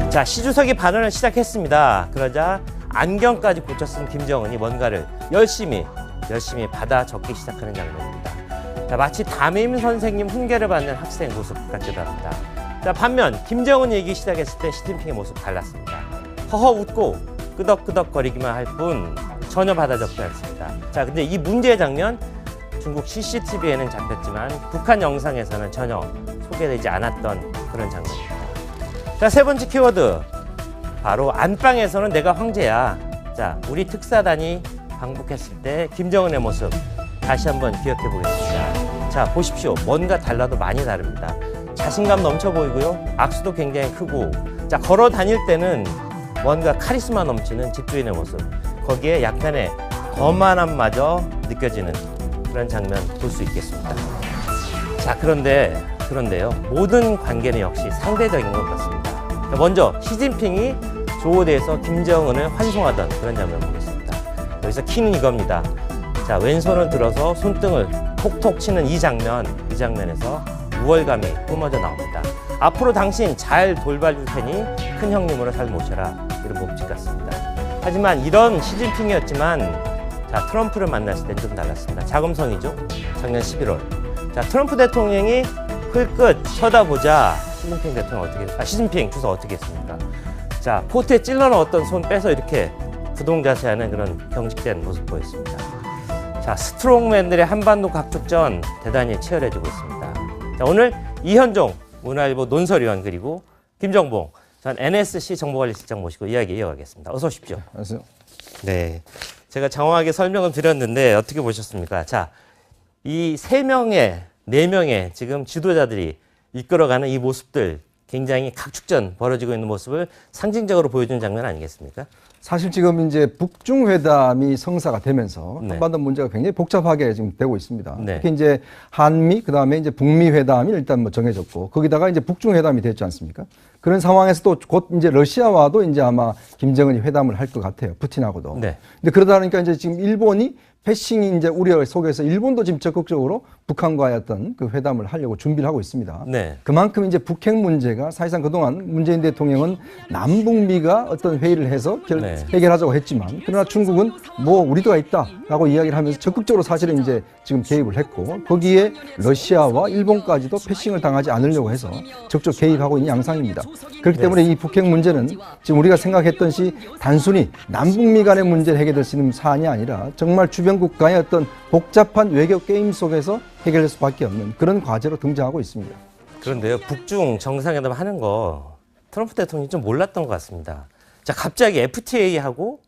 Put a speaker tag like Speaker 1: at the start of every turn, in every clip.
Speaker 1: 자, 시 주석이 발언을 시작했습니다. 그러자 안경까지 고쳐 쓴 김정은이 뭔가를 열심히 받아 적기 시작하는 장면입니다. 자, 마치 담임 선생님 훈계를 받는 학생 모습 같기도 합니다. 자, 반면 김정은 얘기 시작했을 때 시진핑의 모습 달랐습니다. 허허 웃고 끄덕끄덕거리기만 할 뿐 전혀 받아 적지 않습니다. 자, 근데 이 문제의 장면 중국 CCTV에는 잡혔지만 북한 영상에서는 전혀 소개되지 않았던 그런 장면입니다. 자, 세 번째 키워드. 바로 안방에서는 내가 황제야. 자, 우리 특사단이 방북했을 때 김정은의 모습 다시 한번 기억해 보겠습니다. 자, 보십시오. 뭔가 달라도 많이 다릅니다. 자신감 넘쳐 보이고요. 악수도 굉장히 크고, 자, 걸어 다닐 때는 뭔가 카리스마 넘치는 집주인의 모습. 거기에 약간의 거만함마저 느껴지는 그런 장면 볼 수 있겠습니다. 자, 그런데요. 모든 관계는 역시 상대적인 것 같습니다. 자, 먼저 시진핑이 조호대에서 김정은을 환송하던 그런 장면 보겠습니다. 여기서 키는 이겁니다. 자, 왼손을 들어서 손등을 톡톡 치는 이 장면에서 우월감이 뿜어져 나옵니다. 앞으로 당신 잘 돌봐줄 테니 큰 형님으로 잘 모셔라. 이런 몸짓 같습니다. 하지만 이런 시진핑이었지만, 자, 트럼프를 만났을 때는 좀 달랐습니다. 자금성이죠. 작년 11월. 자, 트럼프 대통령이 흘끗 쳐다보자 시진핑 주석 어떻게 했습니까? 자, 코트에 찔러 넣었던 손 빼서 이렇게 부동자세하는 그런 경직된 모습 보였습니다. 자, 스트롱맨들의 한반도 각축전 대단히 치열해지고 있습니다. 자, 오늘 이현종 문화일보 논설위원 그리고 김정봉 전 NSC 정보관리실장 모시고 이야기 이어가겠습니다. 어서 오십시오.
Speaker 2: 안녕하세요.
Speaker 1: 네, 제가 장황하게 설명을 드렸는데 어떻게 보셨습니까? 자, 이 네 명의 지금 지도자들이 이끌어가는 이 모습들, 굉장히 각축전 벌어지고 있는 모습을 상징적으로 보여주는 장면 아니겠습니까?
Speaker 2: 사실 지금 이제 북중 회담이 성사가 되면서
Speaker 1: 네.
Speaker 2: 한반도 문제가 굉장히 복잡하게 지금 되고 있습니다.
Speaker 1: 네.
Speaker 2: 특히 이제 한미 그다음에 이제 북미 회담이 일단 뭐 정해졌고, 거기다가 이제 북중 회담이 됐지 않습니까? 그런 상황에서 또 곧 이제 러시아와도 이제 아마 김정은이 회담을 할 것 같아요. 푸틴하고도.
Speaker 1: 네.
Speaker 2: 근데 그러다 보니까 이제 지금 일본이 패싱이 이제 우려 속에서 일본도 지금 적극적으로 북한과의 어떤 그 회담을 하려고 준비를 하고 있습니다.
Speaker 1: 네.
Speaker 2: 그만큼 이제 북핵 문제가 사실상 그동안 문재인 대통령은 남북미가 어떤 회의를 해서
Speaker 1: 네.
Speaker 2: 해결하자고 했지만, 그러나 중국은 뭐 우리도가 있다라고 이야기를 하면서 적극적으로 사실은 이제 지금 개입을 했고, 거기에 러시아와 일본까지도 패싱을 당하지 않으려고 해서 적극 개입하고 있는 양상입니다. 그렇기 때문에 이 북핵 문제는 지금 우리가 생각했던 시 단순히 남북미 간의 문제를 해결될 수 있는 사안이 아니라 정말 주변 국가의 어떤 복잡한 외교 게임 속에서 해결될 수밖에 없는 그런 과제로 등장하고 있습니다.
Speaker 1: 그런데요, 북중 정상회담 하는 거 트럼프 대통령이 좀 몰랐던 것 같습니다. 자, 갑자기 FTA하고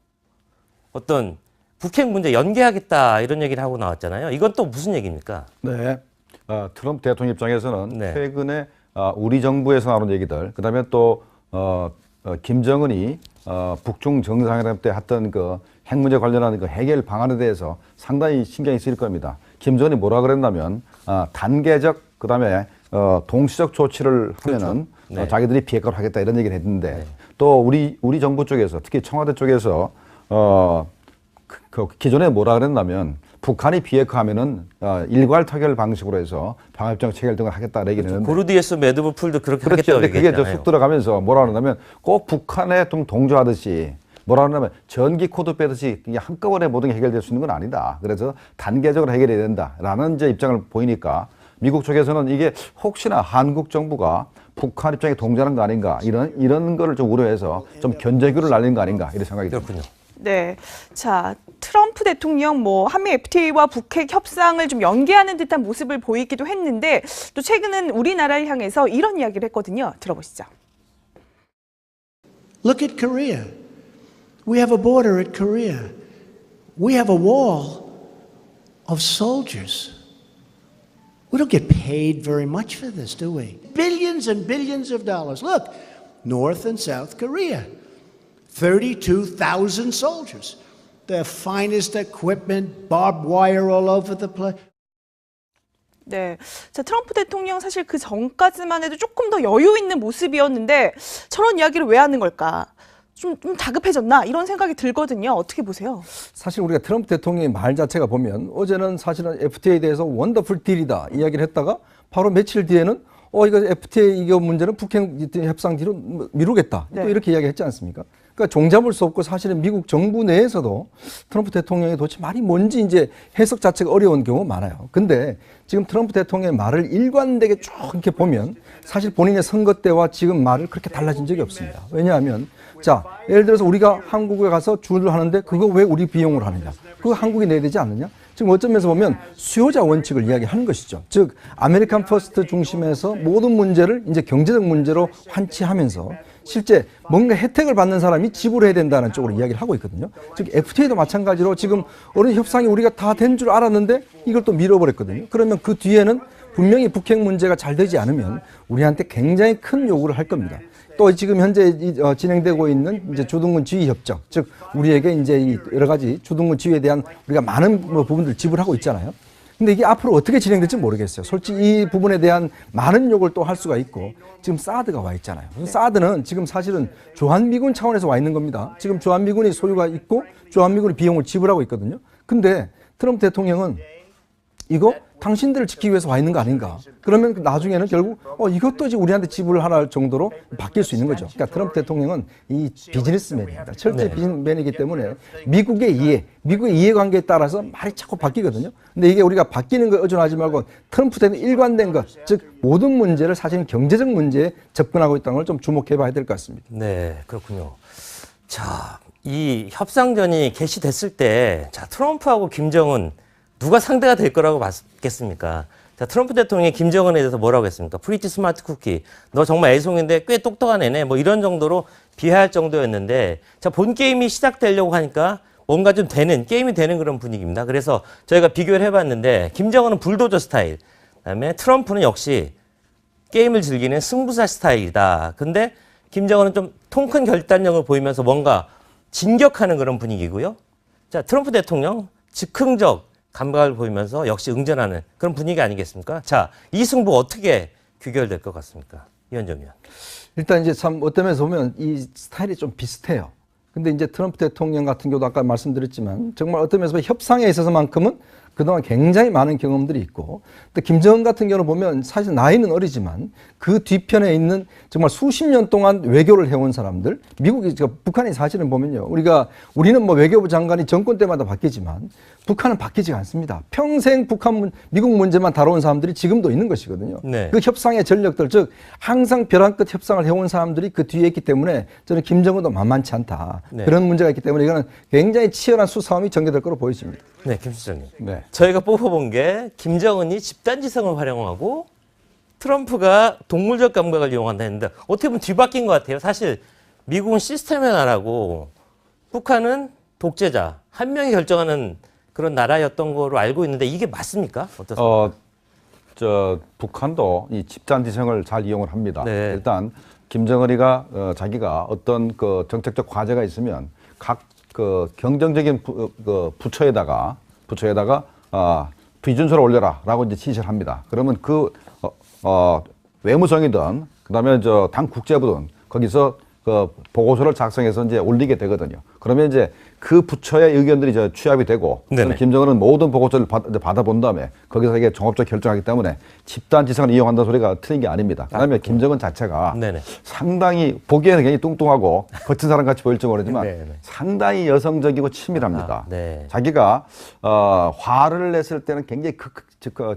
Speaker 1: 어떤 북핵 문제 연계하겠다 이런 얘기를 하고 나왔잖아요. 이건 또 무슨 얘기입니까?
Speaker 3: 네. 트럼프 대통령 입장에서는
Speaker 1: 네.
Speaker 3: 최근에 우리 정부에서 나온 얘기들, 그다음에 또 김정은이 북중 정상회담 때 했던 그 핵 문제 관련한 그 해결 방안에 대해서 상당히 신경이 쓰일 겁니다. 김정은이 뭐라 그랬냐면 단계적 그다음에 동시적 조치를 하면은
Speaker 1: 네.
Speaker 3: 자기들이 비핵화를 하겠다 이런 얘기를 했는데,
Speaker 1: 네.
Speaker 3: 또 우리 정부 쪽에서 특히 청와대 쪽에서 그 기존에 뭐라 그랬냐면 북한이 비핵화하면은 일괄 타결 방식으로 해서 방위협정 체결 등을 하겠다 얘기를 했는데,
Speaker 1: 고르디에스 매드부풀도 그렇게
Speaker 3: 그렇죠.
Speaker 1: 하겠다고
Speaker 3: 근데 그게
Speaker 1: 얘기했잖아요.
Speaker 3: 쑥 들어가면서 뭐라 그러냐면 꼭 북한에 좀 동조하듯이 뭐라 그러냐면 전기 코드 빼듯이 그냥 한꺼번에 모든 게 해결될 수 있는 건 아니다. 그래서 단계적으로 해결해야 된다라는 이제 입장을 보이니까 미국 쪽에서는 이게 혹시나 한국 정부가 북한 입장에 동조하는 거 아닌가 이런 거를 좀 우려해서 좀 견제구를 날린 거 아닌가 이런 생각이 듭니다.
Speaker 1: 그렇군요.
Speaker 4: 네. 자, 트럼프 대통령 한미 FTA와 북핵 협상을 좀 연계하는 듯한 모습을 보이기도 했는데, 또 최근은 우리나라를 향해서 이런 이야기를 했거든요. 들어보시죠.
Speaker 5: Look at Korea. We have a border at Korea. We have a wall of soldiers. We don't get paid very much for this, do we? Billions and billions of dollars. Look, North and South Korea. 32,000 soldiers. Their finest equipment, barbed wire all over the place.
Speaker 4: 네. 자, 트럼프 대통령 사실 그 전까지만 해도 조금 더 여유 있는 모습이었는데 저런 이야기를 왜 하는 걸까? 좀 다급해졌나? 이런 생각이 들거든요. 어떻게 보세요?
Speaker 2: 사실 우리가 트럼프 대통령의 말 자체가 보면 어제는 사실은 FTA에 대해서 원더풀 딜이다 이야기를 했다가 바로 며칠 뒤에는 이거 FTA 이거 문제는 북핵 협상 뒤로 미루겠다.
Speaker 4: 네.
Speaker 2: 또 이렇게 이야기했지 않습니까? 그러니까 종잡을 수 없고 사실은 미국 정부 내에서도 트럼프 대통령이 도대체 말이 뭔지 이제 해석 자체가 어려운 경우가 많아요. 근데 지금 트럼프 대통령의 말을 일관되게 쭉 이렇게 보면 사실 본인의 선거 때와 지금 말을 그렇게 달라진 적이 없습니다. 왜냐하면 자, 예를 들어서 우리가 한국에 가서 줄을 하는데 그거 왜 우리 비용으로 하느냐? 그거 한국이 내야 되지 않느냐? 지금 어떤 면에서 보면 수요자 원칙을 이야기하는 것이죠. 즉 아메리칸 퍼스트 중심에서 모든 문제를 이제 경제적 문제로 환치하면서 실제 뭔가 혜택을 받는 사람이 지불해야 된다는 쪽으로 이야기를 하고 있거든요. 즉 FTA도 마찬가지로 지금 어느 협상이 우리가 다 된 줄 알았는데 이걸 또 밀어버렸거든요. 그러면 그 뒤에는 분명히 북핵 문제가 잘 되지 않으면 우리한테 굉장히 큰 요구를 할 겁니다. 또 지금 현재 진행되고 있는 이제 주둔군 지휘 협정, 즉 우리에게 이제 이 여러 가지 주둔군 지휘에 대한 우리가 많은 부분들 지불하고 있잖아요. 근데 이게 앞으로 어떻게 진행될지 모르겠어요. 솔직히 이 부분에 대한 많은 요구를 또 할 수가 있고 지금 사드가 와 있잖아요. 사드는 지금 사실은 주한미군 차원에서 와 있는 겁니다. 지금 주한미군이 소유가 있고 주한미군이 비용을 지불하고 있거든요. 근데 트럼프 대통령은 이거 당신들을 지키기 위해서 와 있는 거 아닌가? 그러면 나중에는 결국 이것도 이제 우리한테 지불할 정도로 바뀔 수 있는 거죠. 그러니까 트럼프 대통령은 이 비즈니스맨입니다. 철저히 비즈니스맨이기 때문에 미국의 이해관계에 따라서 말이 자꾸 바뀌거든요. 근데 이게 우리가 바뀌는 거에 의존하지 말고 트럼프 대통령 일관된 것, 즉 모든 문제를 사실은 경제적 문제에 접근하고 있다는 걸 좀 주목해 봐야 될 것 같습니다.
Speaker 1: 네, 그렇군요. 자, 이 협상전이 개시됐을 때, 자, 트럼프하고 김정은 누가 상대가 될 거라고 봤겠습니까? 자, 트럼프 대통령이 김정은에 대해서 뭐라고 했습니까? 프리티 스마트 쿠키. 너 정말 애송인데 꽤 똑똑한 애네. 뭐 이런 정도로 비하할 정도였는데, 자, 본 게임이 시작되려고 하니까 뭔가 좀 게임이 되는 그런 분위기입니다. 그래서 저희가 비교를 해봤는데, 김정은은 불도저 스타일. 그다음에 트럼프는 역시 게임을 즐기는 승부사 스타일이다. 근데 김정은은 좀 통 큰 결단력을 보이면서 뭔가 진격하는 그런 분위기고요. 자, 트럼프 대통령 즉흥적 감각을 보이면서 역시 응전하는 그런 분위기 아니겠습니까? 자, 이 승부 어떻게 귀결될 것 같습니까? 이현정 의원.
Speaker 2: 일단 이제 참 어떤 면에서 보면 이 스타일이 좀 비슷해요. 근데 이제 트럼프 대통령 같은 경우도 아까 말씀드렸지만 정말 어떤 면에서 협상에 있어서만큼은 그동안 굉장히 많은 경험들이 있고, 또 김정은 같은 경우는 보면 사실 나이는 어리지만 그 뒤편에 있는 정말 수십 년 동안 외교를 해온 사람들, 북한이 사실은 보면요, 우리는 뭐 외교부 장관이 정권 때마다 바뀌지만 북한은 바뀌지 않습니다. 평생 미국 문제만 다뤄온 사람들이 지금도 있는 것이거든요.
Speaker 1: 네.
Speaker 2: 그 협상의 전력들, 즉 항상 벼랑 끝 협상을 해온 사람들이 그 뒤에 있기 때문에 저는 김정은도 만만치 않다.
Speaker 1: 네.
Speaker 2: 그런 문제가 있기 때문에 이거는 굉장히 치열한 수싸움이 전개될 거로 보여집니다.
Speaker 1: 네, 김 수장님.
Speaker 3: 네.
Speaker 1: 저희가 뽑아본 게 김정은이 집단지성을 활용하고 트럼프가 동물적 감각을 이용한다 했는데 어떻게 보면 뒤바뀐 것 같아요. 사실 미국은 시스템의 나라고 북한은 독재자, 한 명이 결정하는 그런 나라였던 거로 알고 있는데 이게 맞습니까? 어떻습니까?
Speaker 3: 북한도 이 집단지성을 잘 이용을 합니다.
Speaker 1: 네.
Speaker 3: 일단 김정은이가 자기가 어떤 그 정책적 과제가 있으면 각 그 경쟁적인 부처에다가 비준서를 올려라라고 이제 지시를 합니다. 그러면 외무성이든 그다음에 당 국제부든 거기서 그 보고서를 작성해서 이제 올리게 되거든요. 그러면 이제 그 부처의 의견들이 이제 취합이 되고, 김정은은 모든 보고서를 받아본 다음에 거기서 이게 종합적 결정하기 때문에 집단지성을 이용한다는 소리가 틀린 게 아닙니다. 그다음에 김정은 자체가 상당히 보기에는 굉장히 뚱뚱하고 거친 사람 같이 보일지 모르지만 상당히 여성적이고 치밀합니다. 자기가 화를 냈을 때는 굉장히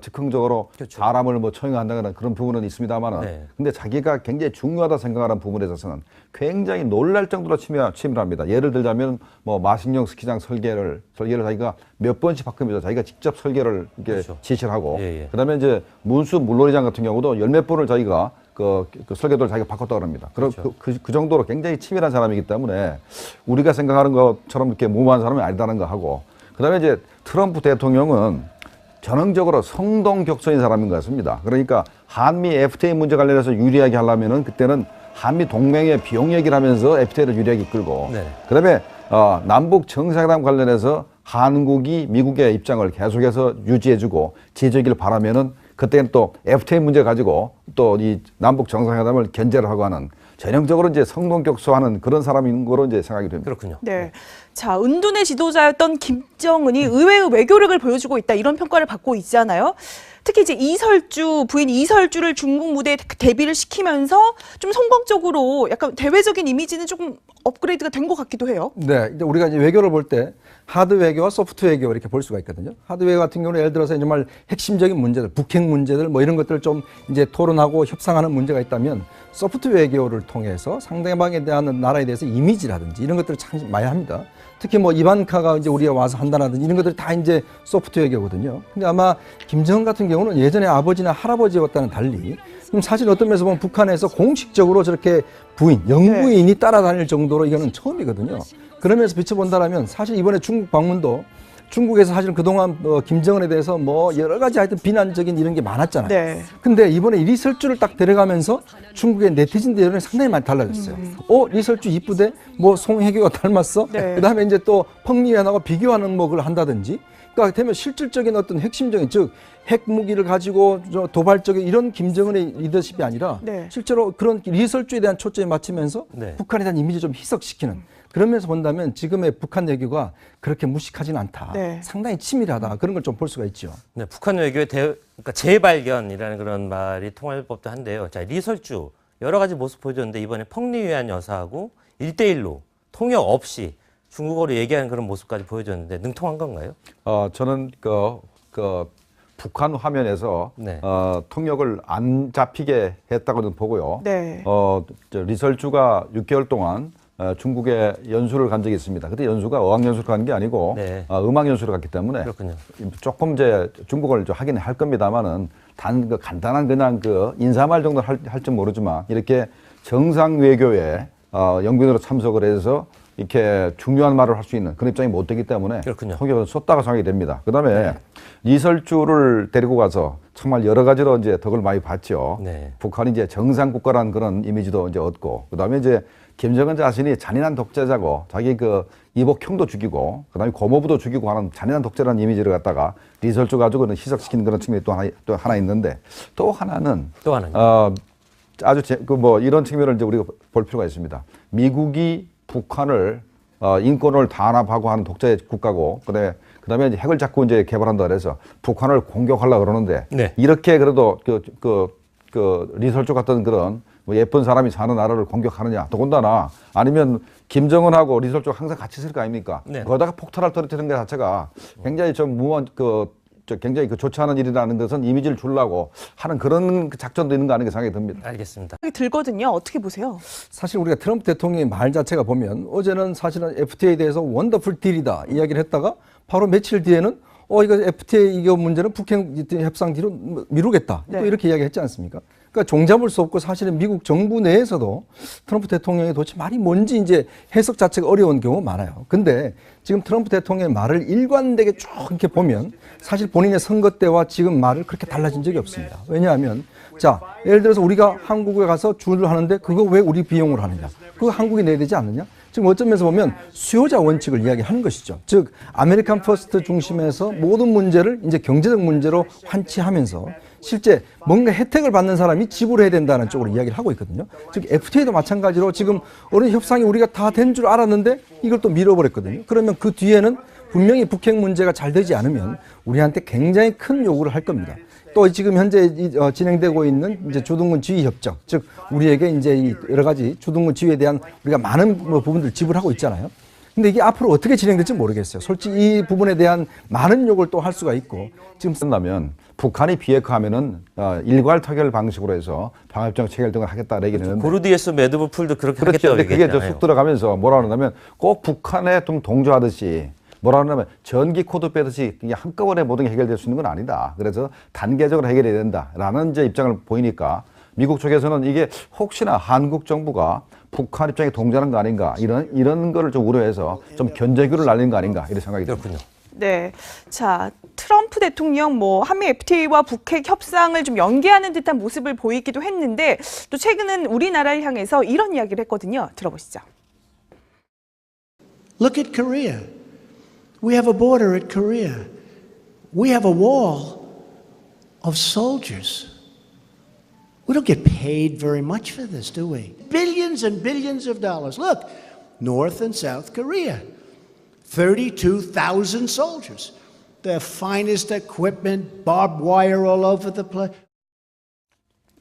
Speaker 3: 즉흥적으로 사람을 뭐 처형한다거나 그런 부분은 있습니다만은, 근데 자기가 굉장히 중요하다 생각하는 부분에 있어서는 굉장히 놀랄 정도로 치밀합니다. 예를 들자면 뭐 마식령 스키장 설계를 자기가 몇 번씩 바꾸면서 자기가 직접 설계를 이렇게 지시를 하고, 그다음에 이제 문수 물놀이장 같은 경우도 열몇 번을 자기가 그 설계도를 자기가 바꿨다고 합니다. 그 정도로 굉장히 치밀한 사람이기 때문에 우리가 생각하는 것처럼 이렇게 무모한 사람이 아니다는 거 하고, 그다음에 이제 트럼프 대통령은 전형적으로 성동격서인 사람인 것 같습니다. 그러니까 한미 FTA 문제 관련해서 유리하게 하려면은 그때는 한미 동맹의 비용 얘기를 하면서 FTA를 유리하게 이끌고, 그다음에 남북 정상회담 관련해서 한국이 미국의 입장을 계속해서 유지해주고 지지하기를 바라면은 그때는 또 FTA 문제 가지고 또 이 남북 정상회담을 견제를 하고 하는 전형적으로 이제 성동격서하는 그런 사람인 거로 이제 생각이 됩니다.
Speaker 1: 그렇군요.
Speaker 4: 네. 자, 은둔의 지도자였던 김정은이 의외의 외교력을 보여주고 있다, 이런 평가를 받고 있잖아요. 특히 이제 이설주 부인 이설주를 중국 무대에 데뷔를 시키면서 좀 성공적으로 약간 대외적인 이미지는 조금 업그레이드가 된 것 같기도 해요.
Speaker 2: 네, 이제 우리가 이제 외교를 볼 때 하드 외교와 소프트 외교 이렇게 볼 수가 있거든요. 하드 외교 같은 경우는 예를 들어서 정말 핵심적인 문제들, 북핵 문제들 뭐 이런 것들을 좀 이제 토론하고 협상하는 문제가 있다면 소프트 외교를 통해서 상대방에 대한 나라에 대해서 이미지라든지 이런 것들을 참 많이 합니다. 특히 뭐 이반카가 이제 우리가 와서 한다라든지 이런 것들이 다 이제 소프트 외교거든요. 근데 아마 김정은 같은 경우는 예전에 아버지나 할아버지와는 달리 그럼 사실 어떤 면에서 보면 북한에서 공식적으로 저렇게 부인, 영부인이 따라다닐 정도로 이거는 처음이거든요. 그러면서 비춰본다라면 사실 이번에 중국 방문도 중국에서 사실 그동안 김정은에 대해서 뭐 여러 가지 하여튼 비난적인 이런 게 많았잖아요.
Speaker 4: 네.
Speaker 2: 근데 이번에 리설주를 딱 데려가면서 중국의 네티즌들 여론이 상당히 많이 달라졌어요. 리설주 이쁘대? 뭐 송혜교가 닮았어?
Speaker 4: 네.
Speaker 2: 그다음에 이제 또 펑리안하고 비교하는 뭐 그걸 한다든지. 그러니까 되면 실질적인 어떤 핵심적인 즉 핵무기를 가지고 도발적인 이런 김정은의 리더십이 아니라
Speaker 4: 네.
Speaker 2: 실제로 그런 리설주에 대한 초점에 맞추면서
Speaker 1: 네.
Speaker 2: 북한에 대한 이미지 좀 희석시키는 그런 면에서 본다면 지금의 북한 외교가 그렇게 무식하진 않다.
Speaker 4: 네.
Speaker 2: 상당히 치밀하다. 그런 걸 좀 볼 수가 있죠.
Speaker 1: 네, 북한 외교의 그러니까 재발견이라는 그런 말이 통할 법도 한데요. 자, 리설주 여러 가지 모습 보여줬는데 이번에 펑리위안 여사하고 1대1로 통역 없이 중국어로 얘기하는 그런 모습까지 보여줬는데 능통한 건가요?
Speaker 3: 저는 북한 화면에서
Speaker 1: 네.
Speaker 3: 통역을 안 잡히게 했다고는 보고요.
Speaker 4: 네.
Speaker 3: 리설주가 6개월 동안 중국에 연수를 간 적이 있습니다. 그때 연수가 어학연수를 간 게 아니고
Speaker 1: 네.
Speaker 3: 음악연수를 갔기 때문에
Speaker 1: 그렇군요.
Speaker 3: 조금 이제 중국어를 좀 하긴 할 겁니다만은 간단한 그냥 인사말 정도는 할지 모르지만 이렇게 정상 외교에 영빈으로 참석을 해서 이렇게 중요한 말을 할 수 있는 그런 입장이 못 되기 때문에
Speaker 1: 그렇군요.
Speaker 3: 통역은 쏟다가 생각이 됩니다. 그다음에 리설주를 데리고 가서 정말 여러 가지로 이제 덕을 많이 봤죠.
Speaker 1: 네.
Speaker 3: 북한이 이제 정상 국가라는 그런 이미지도 이제 얻고 그다음에 이제 김정은 자신이 잔인한 독재자고 자기 이복형도 죽이고 그다음에 고모부도 죽이고 하는 잔인한 독재라는 이미지를 갖다가 리설주 가지고는 희석시키는 그런 측면이 또 하나 있는데 또 하나는 아주 이런 측면을 이제 우리가 볼 필요가 있습니다. 미국이 북한을 인권을 단합하고 하는 독재 국가고 그다음에 이제 핵을 자꾸 이제 개발한다 그래서 북한을 공격하려고 그러는데
Speaker 1: 네.
Speaker 3: 이렇게 그래도 리설주 같은 그런 뭐 예쁜 사람이 사는 나라를 공격하느냐 더군다나 아니면 김정은하고 리설주가 항상 같이 있을 거 아닙니까?
Speaker 1: 네.
Speaker 3: 거기다가 폭탄을 떨어뜨리는 것 자체가 굉장히 좀 굉장히 좋지 않은 일이라는 것은 이미지를 주려고 하는 그런 작전도 있는 거 아닌가 생각이 듭니다.
Speaker 1: 알겠습니다.
Speaker 4: 생각이 들거든요. 어떻게 보세요?
Speaker 2: 사실 우리가 트럼프 대통령의 말 자체가 보면 어제는 사실은 FTA에 대해서 원더풀 딜이다 이야기를 했다가 바로 며칠 뒤에는 이거 FTA 이거 문제는 북핵 협상 뒤로 미루겠다.
Speaker 4: 네.
Speaker 2: 또 이렇게 이야기했지 않습니까? 그러니까 종잡을 수 없고 사실은 미국 정부 내에서도 트럼프 대통령이 도대체 말이 뭔지 이제 해석 자체가 어려운 경우가 많아요. 근데 지금 트럼프 대통령의 말을 일관되게 쭉 이렇게 보면 사실 본인의 선거 때와 지금 말을 그렇게 달라진 적이 없습니다. 왜냐하면 자, 예를 들어서 우리가 한국에 가서 주문을 하는데 그거 왜 우리 비용으로 하느냐? 그거 한국이 내야 되지 않느냐? 지금 어떤 면에서 보면 수요자 원칙을 이야기하는 것이죠. 즉 아메리칸 퍼스트 중심에서 모든 문제를 이제 경제적 문제로 환치하면서 실제 뭔가 혜택을 받는 사람이 지불해야 된다는 쪽으로 이야기를 하고 있거든요. 즉 FTA도 마찬가지로 지금 어느 협상이 우리가 다 된 줄 알았는데 이걸 또 밀어버렸거든요. 그러면 그 뒤에는 분명히 북핵 문제가 잘 되지 않으면 우리한테 굉장히 큰 요구를 할 겁니다. 또 지금 현재 진행되고 있는 이제 주둔군 지휘 협정, 즉 우리에게 이제 여러 가지 주둔군 지휘에 대한 우리가 많은 부분들 지불하고 있잖아요. 근데 이게 앞으로 어떻게 진행될지 모르겠어요. 솔직히 이 부분에 대한 많은 요구를 또 할 수가 있고 지금
Speaker 3: 쓴다면 북한이 비핵화하면은 일괄 타결 방식으로 해서 방합정 체결 등을 하겠다 얘기는 했는데
Speaker 1: 고르디에스 매드부풀도 그렇게
Speaker 3: 그렇죠.
Speaker 1: 하겠다고
Speaker 3: 근데 그게
Speaker 1: 얘기했잖아요.
Speaker 3: 쑥 들어가면서 뭐라 그러냐면 꼭 북한에 좀 동조하듯이 뭐라 그러냐면 전기 코드 빼듯이 이게 한꺼번에 모든 게 해결될 수 있는 건 아니다. 그래서 단계적으로 해결해야 된다라는 이제 입장을 보이니까 미국 쪽에서는 이게 혹시나 한국 정부가 북한 입장에 동조하는 거 아닌가 이런 거를 좀 우려해서 좀 견제구를 날리는 거 아닌가 이런 생각이 듭니다.
Speaker 1: 그렇군요.
Speaker 4: 네. 자, 트럼프 대통령 한미 FTA와 북핵 협상을 좀 연계하는 듯한 모습을 보이기도 했는데 또 최근은 우리나라를 향해서 이런 이야기를 했거든요. 들어보시죠.
Speaker 5: Look at Korea. We have a border at Korea. We have a wall of soldiers. We don't get paid very much for this, do we? Billions and billions of dollars. Look, North and South Korea, 32,000 soldiers. the finest equipment, barbed wire all over the place.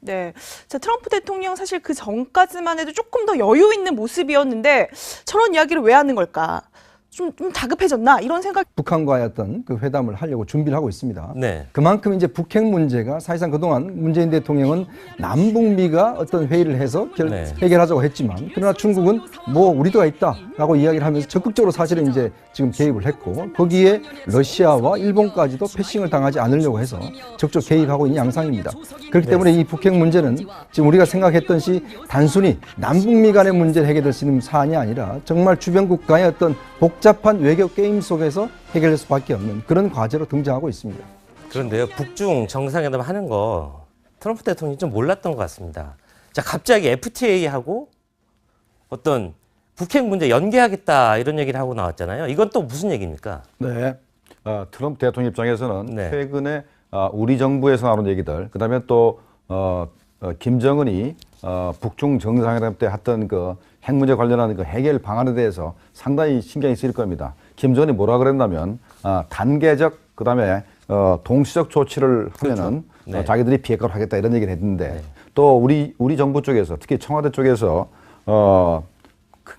Speaker 4: 네. 자, 트럼프 대통령 사실 그 전까지만 해도 조금 더 여유 있는 모습이었는데 저런 이야기를 왜 하는 걸까? 좀 다급해졌나? 이런 생각.
Speaker 2: 북한과의 어떤 그 회담을 하려고 준비를 하고 있습니다.
Speaker 1: 네.
Speaker 2: 그만큼 이제 북핵 문제가 사실상 그동안 문재인 대통령은 남북미가 어떤 회의를 해서
Speaker 1: 네.
Speaker 2: 해결하자고 했지만 그러나 중국은 뭐 우리도가 있다라고 이야기를 하면서 적극적으로 사실은 이제 지금 개입을 했고 거기에 러시아와 일본까지도 패싱을 당하지 않으려고 해서 적극 개입하고 있는 양상입니다. 그렇기 때문에 이 북핵 문제는 지금 우리가 생각했던 시 단순히 남북미 간의 문제를 해결될 수 있는 사안이 아니라 정말 주변 국가의 어떤 복잡한 외교 게임 속에서 해결될 수밖에 없는 그런 과제로 등장하고 있습니다.
Speaker 1: 그런데요, 북중 정상회담 하는 거 트럼프 대통령이 좀 몰랐던 것 같습니다. 자, 갑자기 FTA하고 어떤 북핵 문제 연계하겠다 이런 얘기를 하고 나왔잖아요. 이건 또 무슨 얘기입니까?
Speaker 3: 네. 트럼프 대통령 입장에서는
Speaker 1: 네.
Speaker 3: 최근에 우리 정부에서 나온 얘기들, 그다음에 또 김정은이 북중 정상회담 때 했던 그 핵 문제 관련한 그 해결 방안에 대해서 상당히 신경이 쓰일 겁니다. 김정은이 뭐라 그랬냐면 단계적 그다음에 동시적 조치를 하면은
Speaker 1: 네.
Speaker 3: 자기들이 비핵화를 하겠다 이런 얘기를 했는데 또 우리 정부 쪽에서 특히 청와대 쪽에서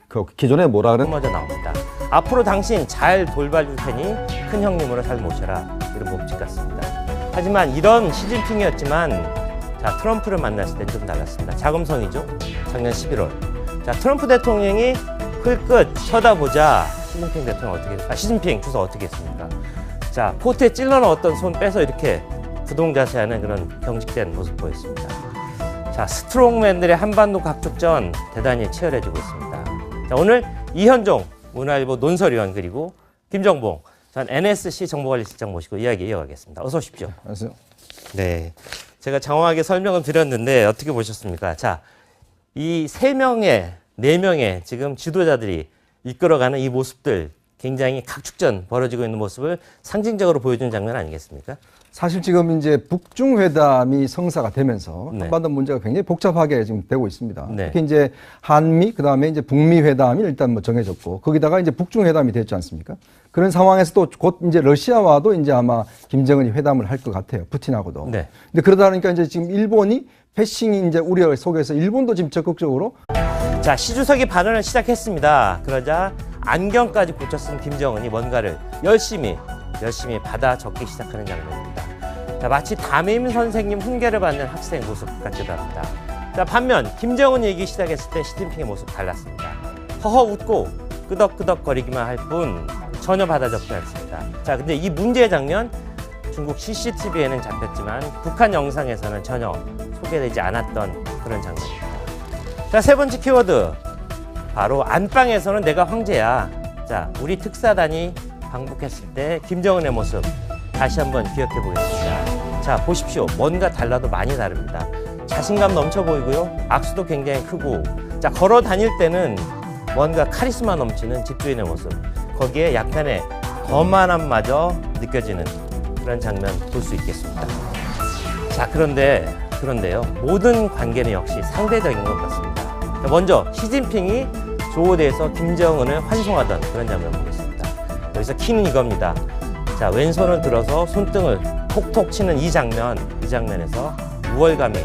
Speaker 3: 그 기존에 뭐라 그랬?
Speaker 1: 먼저 나옵니다. 앞으로 당신 잘 돌봐줄 테니 큰 형님으로 잘 모셔라 이런 법칙 같습니다. 하지만 이런 시진핑이었지만 자, 트럼프를 만났을 땐 좀 달랐습니다. 자금성이죠. 작년 11월. 자, 트럼프 대통령이 흘끗 쳐다보자 시진핑 주소 어떻게 했습니까? 자, 포트에 찔러 넣었던 손 빼서 이렇게 부동자세하는 그런 경직된 모습 보였습니다. 자, 스트롱맨들의 한반도 각축전 대단히 치열해지고 있습니다. 자, 오늘 이현종 문화일보 논설위원 그리고 김정봉 전 NSC 정보관리실장 모시고 이야기 이어가겠습니다. 어서 오십시오.
Speaker 2: 안녕하세요.
Speaker 1: 네, 제가 장황하게 설명을 드렸는데 어떻게 보셨습니까? 자, 이 3명의, 4명의 지금 지도자들이 이끌어가는 이 모습들 굉장히 각축전 벌어지고 있는 모습을 상징적으로 보여주는 장면 아니겠습니까?
Speaker 2: 사실 지금 이제 북중 회담이 성사가 되면서
Speaker 1: 네.
Speaker 2: 한반도 문제가 굉장히 복잡하게 지금 되고 있습니다.
Speaker 1: 네.
Speaker 2: 특히 이제 한미 그다음에 이제 북미 회담이 일단 뭐 정해졌고 거기다가 이제 북중 회담이 됐지 않습니까? 그런 상황에서 또 곧 이제 러시아와도 이제 아마 김정은이 회담을 할 것 같아요. 푸틴하고도.
Speaker 1: 네.
Speaker 2: 근데 그러다 보니까 이제 지금 일본이 패싱이 이제 우려 속에서 일본도 지금 적극적으로
Speaker 1: 자, 시 주석이 발언을 시작했습니다. 그러자 안경까지 고쳐 쓴 김정은이 뭔가를 열심히 받아 적기 시작하는 장면입니다. 자, 마치 담임 선생님 훈계를 받는 학생 모습 같기도 합니다. 자, 반면 김정은 얘기 시작했을 때 시진핑의 모습 달랐습니다. 허허 웃고 끄덕끄덕거리기만 할 뿐 전혀 받아 적지 않습니다. 자, 근데 이 문제의 장면 중국 CCTV에는 잡혔지만 북한 영상에서는 전혀 소개되지 않았던 그런 장면입니다. 자, 3번째 키워드 바로 안방에서는 내가 황제야. 자, 우리 특사단이 방북했을 때 김정은의 모습 다시 한번 기억해 보겠습니다. 자, 보십시오. 뭔가 달라도 많이 다릅니다. 자신감 넘쳐 보이고요. 악수도 굉장히 크고 자, 걸어 다닐 때는 뭔가 카리스마 넘치는 집주인의 모습 거기에 약간의 거만함마저 느껴지는 그런 장면 볼 수 있겠습니다. 자, 그런데요. 모든 관계는 역시 상대적인 것 같습니다. 자, 먼저 시진핑이 조호대에서 김정은을 환송하던 그런 장면 보겠습니다. 여기서 키는 이겁니다. 자, 왼손을 들어서 손등을 톡톡 치는 이 장면에서 우월감이